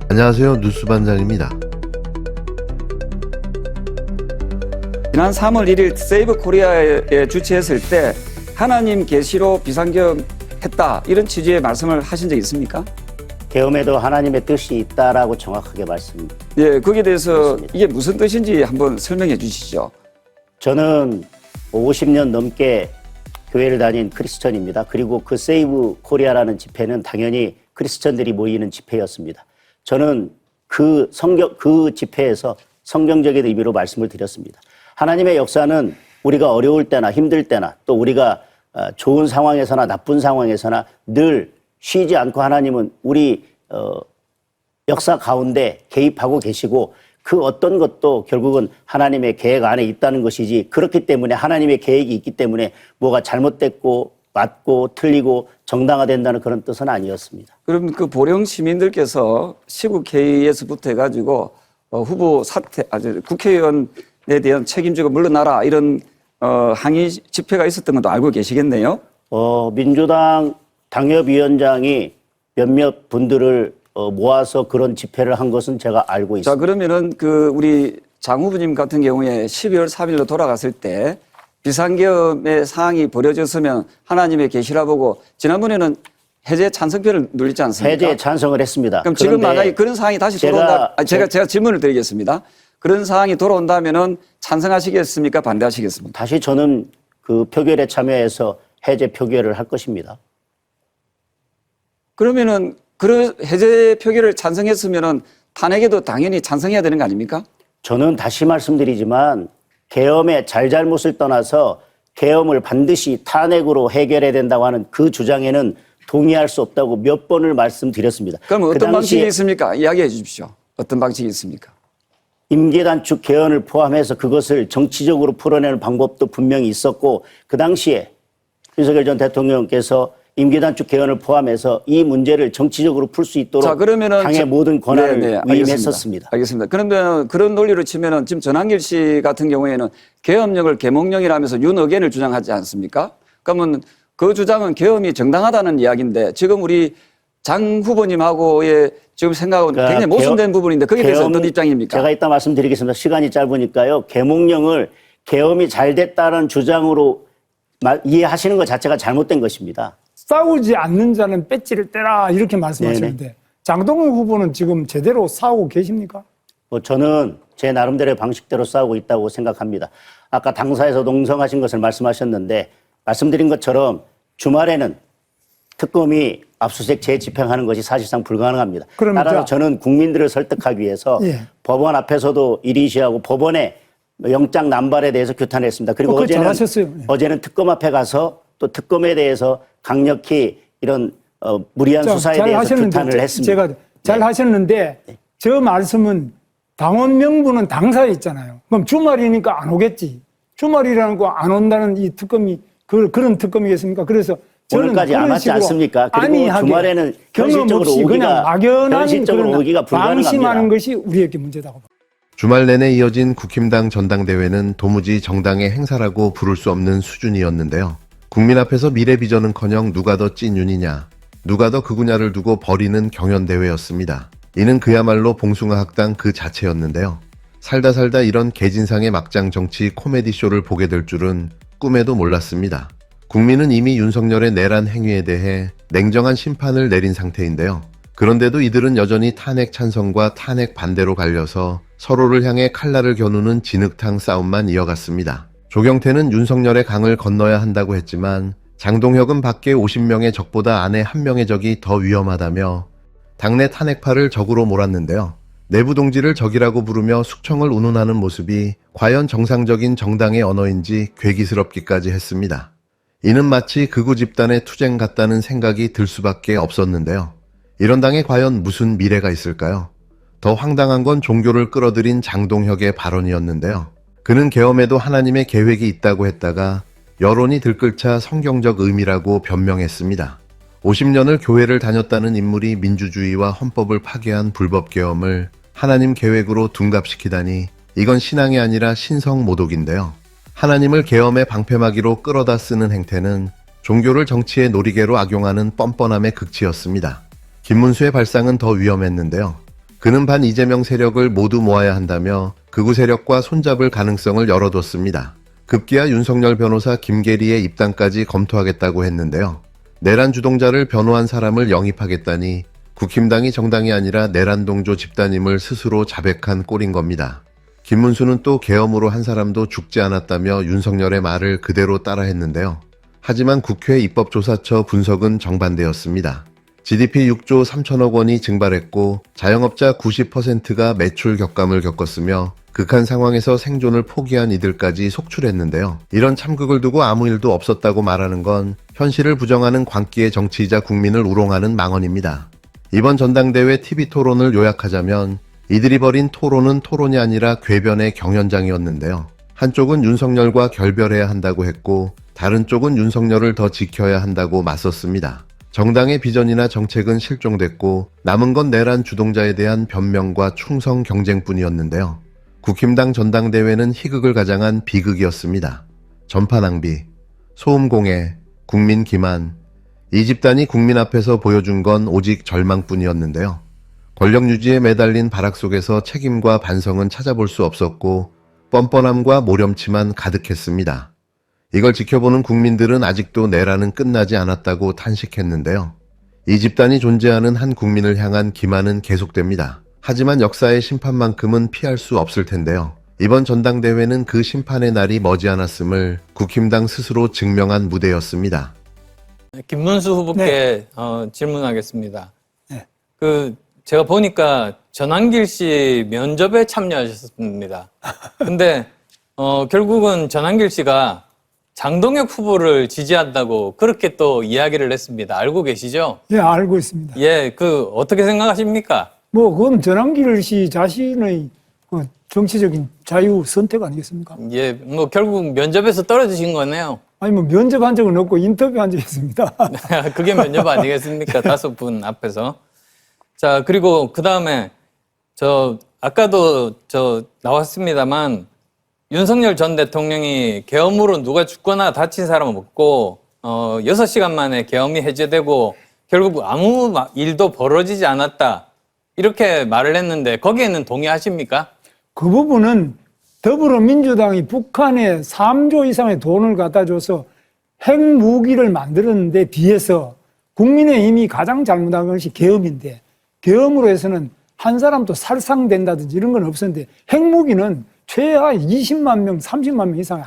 안녕하세요. 뉴스반장입니다. 지난 3월 1일 세이브 코리아에 주최했을 때 하나님 계시로 비상계엄 했다, 이런 취지의 말씀을 하신 적 있습니까? 계엄에도 하나님의 뜻이 있다라고 정확하게 말씀드렸습니다. 예, 거기에 대해서 이게 무슨 뜻인지 한번 설명해 주시죠. 저는 50년 넘게 교회를 다닌 크리스천입니다. 그리고 그 세이브 코리아라는 집회는 당연히 크리스천들이 모이는 집회였습니다. 저는 그 집회에서 성경적인 의미로 말씀을 드렸습니다. 하나님의 역사는 우리가 어려울 때나 힘들 때나 또 우리가 좋은 상황에서나 나쁜 상황에서나 늘 쉬지 않고 하나님은 우리 역사 가운데 개입하고 계시고 그 어떤 것도 결국은 하나님의 계획 안에 있다는 것이지, 그렇기 때문에 하나님의 계획이 있기 때문에 뭐가 잘못됐고 맞고 틀리고 정당화된다는 그런 뜻은 아니었습니다. 그럼 그 보령 시민들께서 시국회의에서부터 해가지고 후보 사퇴, 국회의원에 대한 책임지고 물러나라, 이런 항의 집회가 있었던 것도 알고 계시겠네요. 민주당 당협위원장이 몇몇 분들을 모아서 그런 집회를 한 것은 제가 알고 있습니다. 자, 그러면은 그 우리 장 후보님 같은 경우에 12월 3일로 돌아갔을 때 비상계엄의 상황이 벌어졌으면 하나님의 계시라 보고 지난번에는 해제 찬성표를 눌리지 않습니까? 해제에 찬성을 했습니다. 그럼 지금 만약에 그런 상황이 다시 돌아온다, 제가 질문을 드리겠습니다. 그런 상황이 돌아온다면은 찬성하시겠습니까? 반대하시겠습니까? 다시 저는 그 표결에 참여해서 해제 표결을 할 것입니다. 그러면은 그 해제 표결을 찬성했으면은 탄핵에도 당연히 찬성해야 되는 거 아닙니까? 저는 다시 말씀드리지만 계엄의 잘잘못을 떠나서 계엄을 반드시 탄핵으로 해결해야 된다고 하는 그 주장에는 동의할 수 없다고 몇 번을 말씀드렸습니다. 그럼 어떤 방식이 있습니까? 이야기해 주십시오. 어떤 방식이 있습니까? 임기 단축 개헌을 포함해서 그것을 정치적으로 풀어내는 방법도 분명히 있었고, 그 당시에 윤석열 전 대통령께서 임기 단축 개헌을 포함해서 이 문제를 정치적으로 풀 수 있도록 당의 모든 권한을 위임했었습니다. 알겠습니다. 그러면 그런 논리로 치면은 지금 전한길 씨 같은 경우에는 계엄령을 계몽령이라면서 윤어겐을 주장하지 않습니까? 그러면 그 주장은 계엄이 정당하다는 이야기인데, 지금 우리 장 후보님하고의 지금 생각은 굉장히 모순된 부분인데 거기에 대해서 어떤 입장입니까? 제가 이따 말씀드리겠습니다. 시간이 짧으니까요. 계몽령을 계엄이 잘 됐다는 주장으로 이해하시는 것 자체가 잘못된 것입니다. 싸우지 않는 자는 배지를 떼라, 이렇게 말씀하시는데 네네. 장동훈 후보는 지금 제대로 싸우고 계십니까? 저는 제 나름대로의 방식대로 싸우고 있다고 생각합니다. 아까 당사에서 농성하신 것을 말씀하셨는데, 말씀드린 것처럼 주말에는 특검이 압수수색 재집행하는 것이 사실상 불가능합니다. 따라서 저는 국민들을 설득하기 위해서 법원 앞에서도 1인시하고 법원의 영장 남발에 대해서 규탄했습니다. 그리고 어제는 특검 앞에 가서 또 특검에 대해서 강력히 이런 무리한 수사에 대해서 규탄을 했습니다. 제가 잘 하셨는데 저 말씀은 당원 명부는 당사에 있잖아요. 그럼 주말이니까 안 오겠지. 주말이라는 거 안 온다는 이 특검이 그런 특검이겠습니까? 그래서 오늘까지 안 왔지 않습니까? 그리고 주말에는 경험 없이 그냥 막연한 그런 방심하는 것이 우리에게 문제다고 봅니다. 주말 내내 이어진 국힘당 전당대회는 도무지 정당의 행사라고 부를 수 없는 수준이었는데요. 국민 앞에서 미래 비전은커녕 누가 더 찐윤이냐, 누가 더 그구냐를 두고 벌이는 경연대회였습니다. 이는 그야말로 봉숭아 학당 그 자체였는데요. 살다 이런 개진상의 막장 정치 코미디쇼를 보게 될 줄은 꿈에도 몰랐습니다. 국민은 이미 윤석열의 내란 행위에 대해 냉정한 심판을 내린 상태인데요. 그런데도 이들은 여전히 탄핵 찬성과 탄핵 반대로 갈려서 서로를 향해 칼날을 겨누는 진흙탕 싸움만 이어갔습니다. 조경태는 윤석열의 강을 건너야 한다고 했지만 장동혁은 밖에 50명의 적보다 안에 1명의 적이 더 위험하다며 당내 탄핵파를 적으로 몰았는데요. 내부 동지를 적이라고 부르며 숙청을 운운하는 모습이 과연 정상적인 정당의 언어인지 괴기스럽기까지 했습니다. 이는 마치 극우 집단의 투쟁 같다는 생각이 들 수밖에 없었는데요. 이런 당에 과연 무슨 미래가 있을까요? 더 황당한 건 종교를 끌어들인 장동혁의 발언이었는데요. 그는 계엄에도 하나님의 계획이 있다고 했다가 여론이 들끓자 성경적 의미라고 변명했습니다. 50년을 교회를 다녔다는 인물이 민주주의와 헌법을 파괴한 불법 계엄을 하나님 계획으로 둔갑시키다니 이건 신앙이 아니라 신성모독인데요. 하나님을 계엄의 방패막이로 끌어다 쓰는 행태는 종교를 정치의 놀이개로 악용하는 뻔뻔함의 극치였습니다. 김문수의 발상은 더 위험했는데요. 그는 반 이재명 세력을 모두 모아야 한다며 극우 세력과 손잡을 가능성을 열어뒀습니다. 급기야 윤석열 변호사 김계리의 입당까지 검토하겠다고 했는데요. 내란 주동자를 변호한 사람을 영입하겠다니 국힘당이 정당이 아니라 내란 동조 집단임을 스스로 자백한 꼴인 겁니다. 김문수는 또 계엄으로 한 사람도 죽지 않았다며 윤석열의 말을 그대로 따라했는데요. 하지만 국회 입법조사처 분석은 정반대였습니다. GDP 6조 3천억 원이 증발했고 자영업자 90%가 매출 격감을 겪었으며 극한 상황에서 생존을 포기한 이들까지 속출했는데요. 이런 참극을 두고 아무 일도 없었다고 말하는 건 현실을 부정하는 광기의 정치이자 국민을 우롱하는 망언입니다. 이번 전당대회 TV 토론을 요약하자면 이들이 벌인 토론은 토론이 아니라 궤변의 경연장이었는데요. 한쪽은 윤석열과 결별해야 한다고 했고 다른 쪽은 윤석열을 더 지켜야 한다고 맞섰습니다. 정당의 비전이나 정책은 실종됐고 남은 건 내란 주동자에 대한 변명과 충성 경쟁뿐이었는데요. 국힘당 전당대회는 희극을 가장한 비극이었습니다. 전파 낭비, 소음 공해, 국민 기만, 이 집단이 국민 앞에서 보여준 건 오직 절망뿐이었는데요. 권력 유지에 매달린 발악 속에서 책임과 반성은 찾아볼 수 없었고 뻔뻔함과 모렴치만 가득했습니다. 이걸 지켜보는 국민들은 아직도 내란은 끝나지 않았다고 탄식했는데요. 이 집단이 존재하는 한 국민을 향한 기만은 계속됩니다. 하지만 역사의 심판만큼은 피할 수 없을 텐데요. 이번 전당대회는 그 심판의 날이 머지않았음을 국힘당 스스로 증명한 무대였습니다. 김문수 후보께 질문하겠습니다. 네. 제가 보니까 전한길 씨 면접에 참여하셨습니다. 근데 결국은 전한길 씨가 장동혁 후보를 지지한다고 그렇게 또 이야기를 했습니다. 알고 계시죠? 예, 알고 있습니다. 예, 어떻게 생각하십니까? 그건 전한길 씨 자신의 그 정치적인 자유 선택 아니겠습니까? 예, 결국 면접에서 떨어지신 거네요. 아니, 면접한 적은 없고 인터뷰한 적이 있습니다. 그게 면접 아니겠습니까? 5분 앞에서. 자, 그리고 그 다음에 아까도 나왔습니다만 윤석열 전 대통령이 계엄으로 누가 죽거나 다친 사람은 없고 6시간 만에 계엄이 해제되고 결국 아무 일도 벌어지지 않았다. 이렇게 말을 했는데 거기에는 동의하십니까? 그 부분은 더불어민주당이 북한에 3조 이상의 돈을 갖다 줘서 핵무기를 만들었는데 비해서 국민의힘이 가장 잘못한 것이 계엄인데 계엄으로 해서는 한 사람도 살상된다든지 이런 건 없었는데 핵무기는 최하 20만 명, 30만 명 이상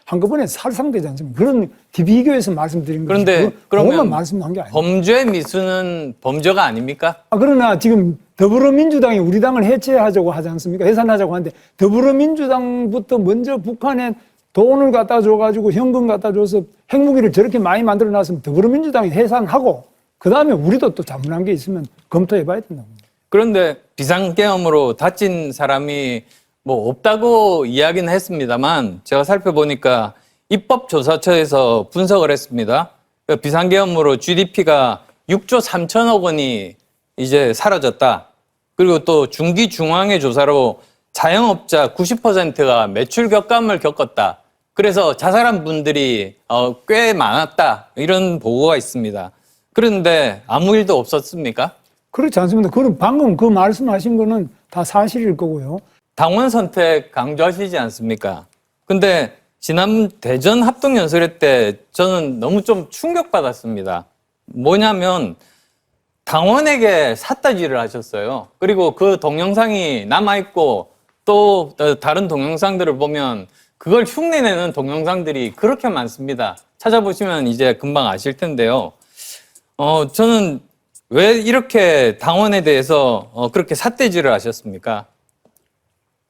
한꺼번에 살상되지 않습니까? 그런 비교해서 말씀드린 거죠. 그런데 그러면 말씀한 게 아니에요. 범죄 미수는 범죄가 아닙니까? 그러나 지금 더불어민주당이 우리 당을 해체하자고 하지 않습니까? 해산하자고 하는데 더불어민주당부터 먼저 북한에 돈을 갖다 줘가지고 현금 갖다 줘서 핵무기를 저렇게 많이 만들어 놨으면 더불어민주당이 해산하고 그 다음에 우리도 또 잘못한 게 있으면 검토해 봐야 된다고. 그런데 비상계엄으로 다친 사람이 없다고 이야기는 했습니다만 제가 살펴보니까 입법조사처에서 분석을 했습니다. 비상계엄으로 GDP가 6조 3천억 원이 이제 사라졌다. 그리고 또 중기중앙회 조사로 자영업자 90%가 매출 격감을 겪었다. 그래서 자살한 분들이 꽤 많았다. 이런 보고가 있습니다. 그런데 아무 일도 없었습니까? 그렇지 않습니다. 그럼 방금 그 말씀하신 거는 다 사실일 거고요. 당원 선택 강조하시지 않습니까? 근데 지난 대전 합동연설회 때 저는 너무 좀 충격받았습니다. 뭐냐면 당원에게 삿다지를 하셨어요. 그리고 그 동영상이 남아있고 또 다른 동영상들을 보면 그걸 흉내내는 동영상들이 그렇게 많습니다. 찾아보시면 이제 금방 아실 텐데요. 저는 왜 이렇게 당원에 대해서 그렇게 삿대질을 하셨습니까?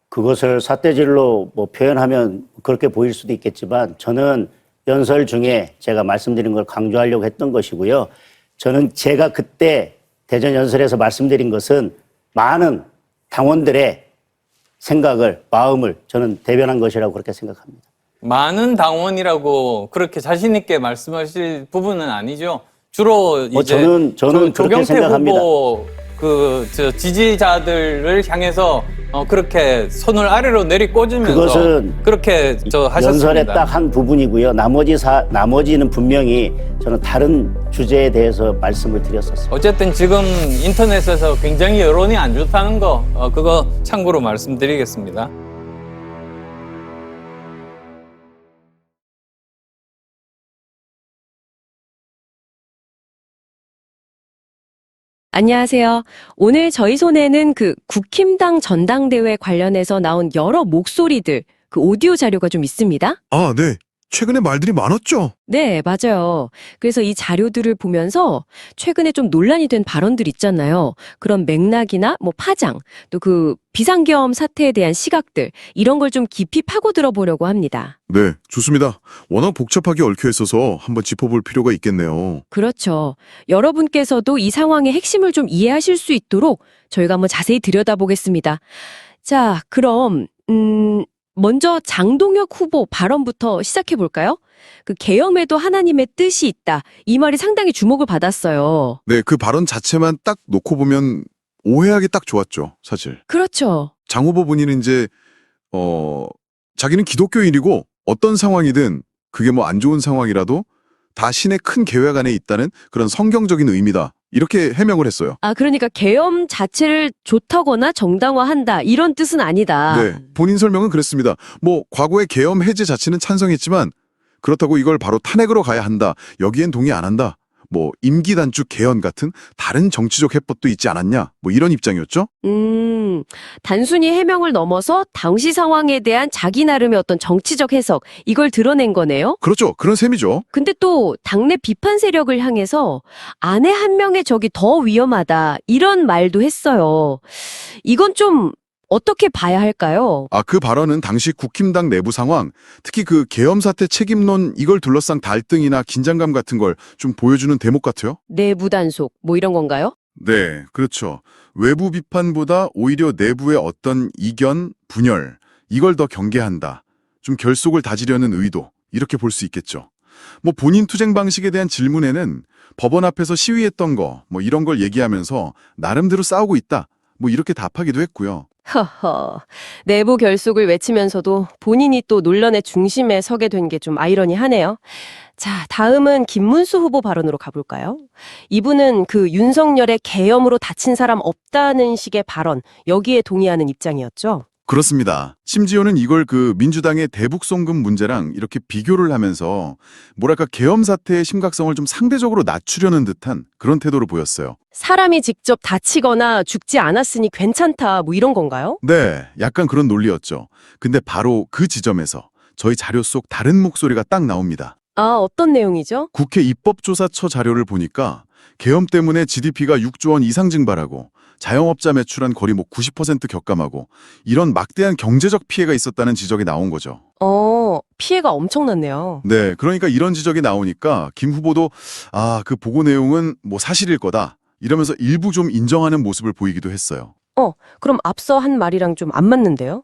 그것을 삿대질로 표현하면 그렇게 보일 수도 있겠지만 저는 연설 중에 제가 말씀드린 걸 강조하려고 했던 것이고요. 저는 제가 그때 대전 연설에서 말씀드린 것은 많은 당원들의 생각을, 마음을 저는 대변한 것이라고 그렇게 생각합니다. 많은 당원이라고 그렇게 자신 있게 말씀하실 부분은 아니죠. 주로 이제 저는 그렇게 조경태 생각합니다. 후보 저 지지자들을 향해서 그렇게 손을 아래로 내리꽂으면서 그것은 그렇게 하셨습니다. 연설의 딱 한 부분이고요. 나머지는 분명히 저는 다른 주제에 대해서 말씀을 드렸었습니다. 어쨌든 지금 인터넷에서 굉장히 여론이 안 좋다는 거 그거 참고로 말씀드리겠습니다. 안녕하세요. 오늘 저희 손에는 그 국힘당 전당대회 관련해서 나온 여러 목소리들, 그 오디오 자료가 좀 있습니다. 아, 네. 최근에 말들이 많았죠? 네, 맞아요. 그래서 이 자료들을 보면서 최근에 좀 논란이 된 발언들 있잖아요. 그런 맥락이나 뭐 파장, 또 그 비상계엄 사태에 대한 시각들, 이런 걸 좀 깊이 파고들어 보려고 합니다. 네, 좋습니다. 워낙 복잡하게 얽혀 있어서 한번 짚어볼 필요가 있겠네요. 그렇죠. 여러분께서도 이 상황의 핵심을 좀 이해하실 수 있도록 저희가 한번 자세히 들여다보겠습니다. 자, 그럼 먼저 장동혁 후보 발언부터 시작해 볼까요? 그 계엄에도 하나님의 뜻이 있다. 이 말이 상당히 주목을 받았어요. 네, 그 발언 자체만 딱 놓고 보면 오해하기 딱 좋았죠, 사실. 그렇죠. 장 후보 본인은 이제 자기는 기독교인이고 어떤 상황이든 그게 뭐 안 좋은 상황이라도 다 신의 큰 계획 안에 있다는 그런 성경적인 의미다. 이렇게 해명을 했어요. 아, 그러니까 계엄 자체를 좋다거나 정당화한다. 이런 뜻은 아니다. 네, 본인 설명은 그랬습니다. 뭐 과거의 계엄 해제 자체는 찬성했지만 그렇다고 이걸 바로 탄핵으로 가야 한다. 여기엔 동의 안 한다. 뭐 임기 단축 개헌 같은 다른 정치적 해법도 있지 않았냐. 뭐 이런 입장이었죠. 단순히 해명을 넘어서 당시 상황에 대한 자기 나름의 어떤 정치적 해석, 이걸 드러낸 거네요. 그렇죠. 그런 셈이죠. 근데 또 당내 비판 세력을 향해서 아내 한 명의 적이 더 위험하다. 이런 말도 했어요. 이건 좀 어떻게 봐야 할까요? 아, 그 발언은 당시 국힘당 내부 상황, 특히 그 계엄 사태 책임론 이걸 둘러싼 갈등이나 긴장감 같은 걸 좀 보여주는 대목 같아요. 내부 단속, 뭐 이런 건가요? 네, 그렇죠. 외부 비판보다 오히려 내부의 어떤 이견, 분열, 이걸 더 경계한다. 좀 결속을 다지려는 의도, 이렇게 볼 수 있겠죠. 뭐 본인 투쟁 방식에 대한 질문에는 법원 앞에서 시위했던 거, 뭐 이런 걸 얘기하면서 나름대로 싸우고 있다. 뭐 이렇게 답하기도 했고요. 허허, 내부 결속을 외치면서도 본인이 또 논란의 중심에 서게 된 게 좀 아이러니하네요. 자, 다음은 김문수 후보 발언으로 가볼까요? 이분은 그 윤석열의 계엄으로 다친 사람 없다는 식의 발언, 여기에 동의하는 입장이었죠. 그렇습니다. 심지어는 이걸 그 민주당의 대북 송금 문제랑 이렇게 비교를 하면서 뭐랄까 계엄 사태의 심각성을 좀 상대적으로 낮추려는 듯한 그런 태도를 보였어요. 사람이 직접 다치거나 죽지 않았으니 괜찮다, 뭐 이런 건가요? 네, 약간 그런 논리였죠. 근데 바로 그 지점에서 저희 자료 속 다른 목소리가 딱 나옵니다. 아, 어떤 내용이죠? 국회 입법조사처 자료를 보니까 계엄 때문에 GDP가 6조 원 이상 증발하고 자영업자 매출한 거의 뭐 90% 격감하고 이런 막대한 경제적 피해가 있었다는 지적이 나온 거죠. 피해가 엄청났네요. 네, 그러니까 이런 지적이 나오니까 김 후보도 그 보고 내용은 뭐 사실일 거다 이러면서 일부 좀 인정하는 모습을 보이기도 했어요. 그럼 앞서 한 말이랑 좀 안 맞는데요?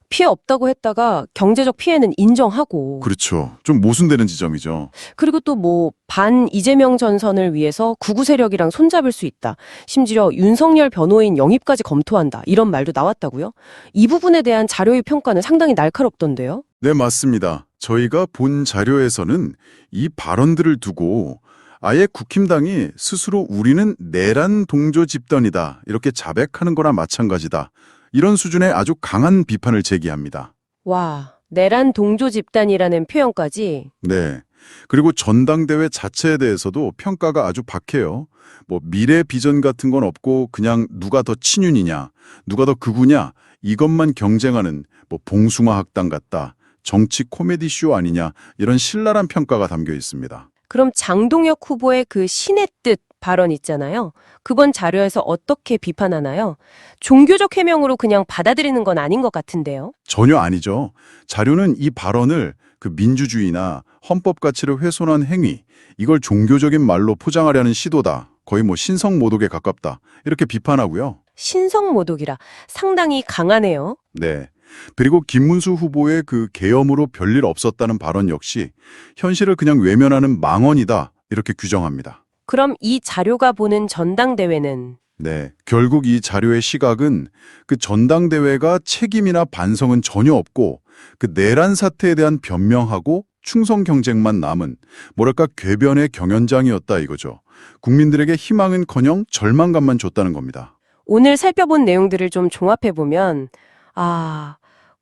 피해 없다고 했다가 경제적 피해는 인정하고 그렇죠. 좀 모순되는 지점이죠. 그리고 또 뭐 반 이재명 전선을 위해서 구구 세력이랑 손잡을 수 있다. 심지어 윤석열 변호인 영입까지 검토한다. 이런 말도 나왔다고요? 이 부분에 대한 자료의 평가는 상당히 날카롭던데요? 네, 맞습니다. 저희가 본 자료에서는 이 발언들을 두고 아예 국힘당이 스스로 우리는 내란 동조 집단이다. 이렇게 자백하는 거나 마찬가지다. 이런 수준의 아주 강한 비판을 제기합니다. 와, 내란 동조 집단이라는 표현까지. 네. 그리고 전당대회 자체에 대해서도 평가가 아주 박해요. 뭐 미래 비전 같은 건 없고 그냥 누가 더 친윤이냐, 누가 더 극우냐 이것만 경쟁하는 뭐 봉숭아 학당 같다. 정치 코미디 쇼 아니냐 이런 신랄한 평가가 담겨 있습니다. 그럼 장동혁 후보의 그 신의 뜻 발언 있잖아요. 그건 자료에서 어떻게 비판하나요? 종교적 해명으로 그냥 받아들이는 건 아닌 것 같은데요. 전혀 아니죠. 자료는 이 발언을 그 민주주의나 헌법 가치를 훼손한 행위, 이걸 종교적인 말로 포장하려는 시도다. 거의 뭐 신성모독에 가깝다. 이렇게 비판하고요. 신성모독이라 상당히 강하네요. 네. 그리고 김문수 후보의 그 계엄으로 별일 없었다는 발언 역시 현실을 그냥 외면하는 망언이다. 이렇게 규정합니다. 그럼 이 자료가 보는 전당대회는 네, 결국 이 자료의 시각은 그 전당대회가 책임이나 반성은 전혀 없고 그 내란 사태에 대한 변명하고 충성 경쟁만 남은 뭐랄까 궤변의 경연장이었다 이거죠. 국민들에게 희망은커녕 절망감만 줬다는 겁니다. 오늘 살펴본 내용들을 좀 종합해보면,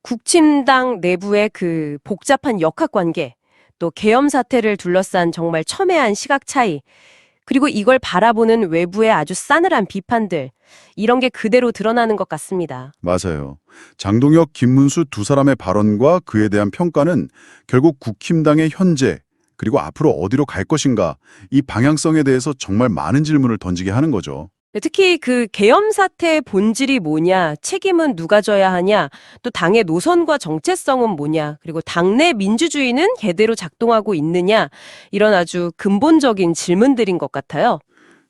국힘당 내부의 그 복잡한 역학관계, 또 계엄 사태를 둘러싼 정말 첨예한 시각 차이, 그리고 이걸 바라보는 외부의 아주 싸늘한 비판들, 이런 게 그대로 드러나는 것 같습니다. 맞아요. 장동혁, 김문수 두 사람의 발언과 그에 대한 평가는 결국 국힘당의 현재 그리고 앞으로 어디로 갈 것인가 이 방향성에 대해서 정말 많은 질문을 던지게 하는 거죠. 특히 그 계엄 사태의 본질이 뭐냐, 책임은 누가 져야 하냐, 또 당의 노선과 정체성은 뭐냐, 그리고 당내 민주주의는 제대로 작동하고 있느냐, 이런 아주 근본적인 질문들인 것 같아요.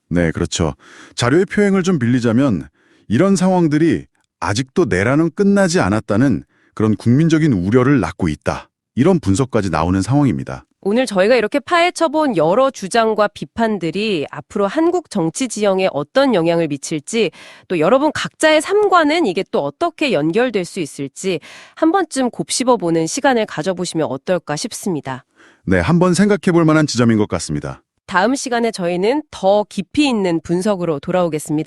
네, 그렇죠. 자료의 표현을 좀 빌리자면 이런 상황들이 아직도 내란은 끝나지 않았다는 그런 국민적인 우려를 낳고 있다. 이런 분석까지 나오는 상황입니다. 오늘 저희가 이렇게 파헤쳐본 여러 주장과 비판들이 앞으로 한국 정치 지형에 어떤 영향을 미칠지, 또 여러분 각자의 삶과는 이게 또 어떻게 연결될 수 있을지 한 번쯤 곱씹어보는 시간을 가져보시면 어떨까 싶습니다. 네, 한번 생각해 볼 만한 지점인 것 같습니다. 다음 시간에 저희는 더 깊이 있는 분석으로 돌아오겠습니다.